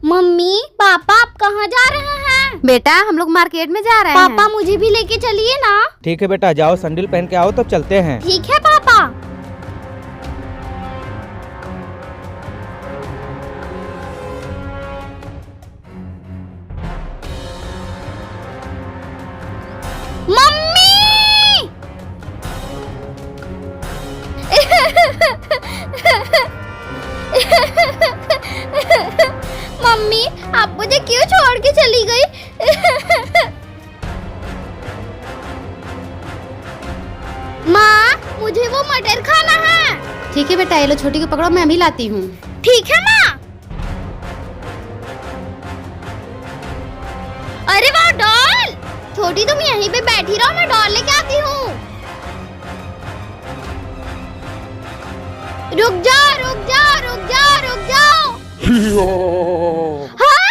Mummy papa आप कहाँ जा रहे हैं? बेटा हम लोग मार्केट में जा रहे हैं। पापा मुझे भी लेके चलिए ना। ठीक है बेटा, जाओ सैंडल पहन के आओ तब चलते हैं। ठीक है पापा। मम्मी मम्मी आप मुझे क्यों छोड़ के चली गई? माँ मुझे वो मटर खाना है। ठीक है बेटा, ये लो छोटी को पकड़ो, मैं अभी लाती हूँ। ठीक है माँ। अरे वाह डॉल, छोटी तुम यहीं पे बैठी रहो, मैं डॉल लेके आती हूँ। रुक जाओ रुक जाओ रुक जाओ रुक जाओ। हाँ?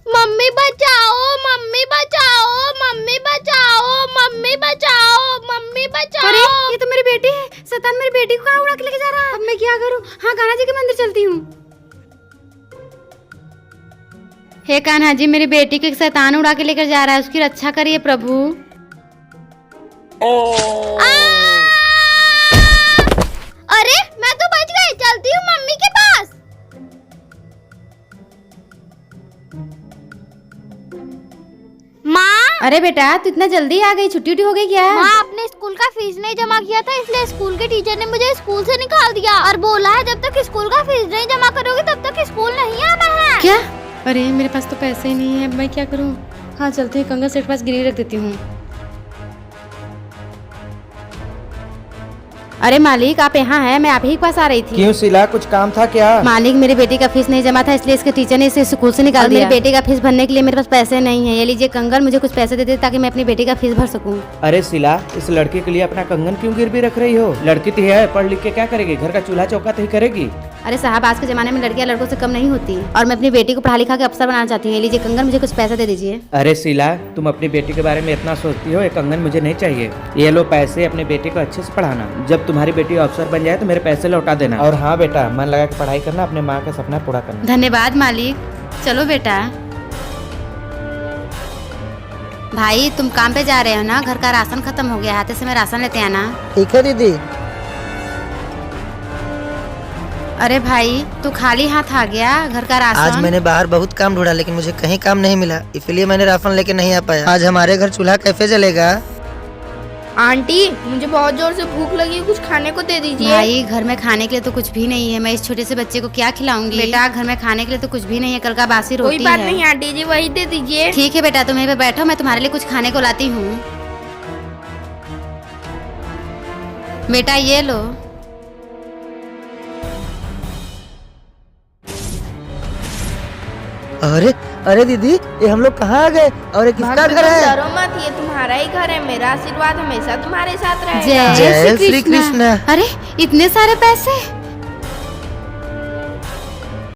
मम्मी बचाओ मम्मी बचाओ मम्मी बचाओ मम्मी बचाओ मम्मी बचाओ। अरे ये तो मेरी बेटी है, शैतान मेरी बेटी को कहाँ उड़ा के लेके जा रहा है। अब मैं क्या करूँ? हाँ कान्हा जी के मंदिर चलती हूँ। हे कान्हा जी, मेरी बेटी को एक शैतान उड़ा के लेकर जा रहा है, उसकी रक्षा करिए प्रभु। अरे मैं तो बच गई, चलती हूँ मम्मी के पास। माँ। अरे बेटा तू इतना जल्दी आ गई, छुट्टी हो गई क्या? माँ आपने स्कूल का फीस नहीं जमा किया था, इसलिए स्कूल के टीचर ने मुझे स्कूल से निकाल दिया और बोला है जब तक स्कूल का फीस नहीं जमा करोगे तब तक स्कूल नहीं आना है। क्या? अरे मेरे पास तो पैसे ही नहीं है, अब मैं क्या करूँ? हाँ चलते हैं, कंगा सेठ के पास गिरवी रख देती हूँ। अरे मालिक आप यहाँ हैं, मैं आप ही के पास आ रही थी। क्यों सिला, कुछ काम था क्या? मालिक मेरी बेटी का फीस नहीं जमा था, इसलिए इसके टीचर ने इसे स्कूल से निकाल दिया। मेरी बेटी का फीस भरने के लिए मेरे पास पैसे नहीं है। ये लीजिए कंगन, मुझे कुछ पैसे दे दे ताकि मैं अपनी बेटी का फीस भर सकूं। अरे सिला, इस लड़की के लिए अपना कंगन क्यों गिरवी रख रही हो? लड़की तो है, पढ़ लिख के क्या करेगी? घर का चूल्हा चौका तो ही करेगी। अरे साहब आज के जमाने में लड़कियां लड़कों से कम नहीं होती और मैं अपनी बेटी को पढ़ा लिखा के अफसर बनाना चाहती हूँ। ये लीजिए कंगन, मुझे कुछ पैसे दे दीजिए। अरे सिला, तुम अपनी बेटी के बारे में इतना सोचती हो, ये कंगन मुझे नहीं चाहिए। ये लो पैसे, अपनी बेटी को अच्छे से पढ़ाना। जब तुम्हारी बेटी अफसर बन जाए तो मेरे पैसे लौटा देना। और हाँ बेटा, मन लगा के पढ़ाई करना, अपने माँ का सपना पूरा करना। धन्यवाद मालिक। चलो बेटा। भाई तुम काम पे जा रहे हो ना? घर का राशन खत्म हो गया, हाथ से मैं राशन लेते आना। ठीक है दीदी। अरे भाई तू खाली हाथ आ गया, घर का राशन। आज मैंने बाहर बहुत काम ढूंढा लेकिन मुझे कहीं काम नहीं मिला, इसलिए मैंने राशन लेके नहीं आ पाया। आज हमारे घर चूल्हा कैसे जलेगा? आंटी मुझे बहुत जोर से भूख लगी, कुछ खाने को दे दीजिए। भाई घर में खाने के लिए तो कुछ भी नहीं है, मैं इस छोटे से बच्चे को क्या खिलाऊंगी? बेटा घर में खाने के लिए तो कुछ भी नहीं है, कल का बासी रोटी है। कोई बात नहीं आंटी जी, वही दे दीजिए। ठीक है बेटा, तुम यहीं पे बैठो, मैं तुम्हारे लिए कुछ खाने को लाती हूँ। बेटा ये लो। अरे अरे दीदी, ये हम लोग कहाँ आ गए? और ये किसका घर है? डरो मत, ये तुम्हारा ही घर है। मेरा आशीर्वाद हमेशा तुम्हारे साथ रहेगा। जय जय श्री श्री कृष्ण। अरे इतने सारे पैसे!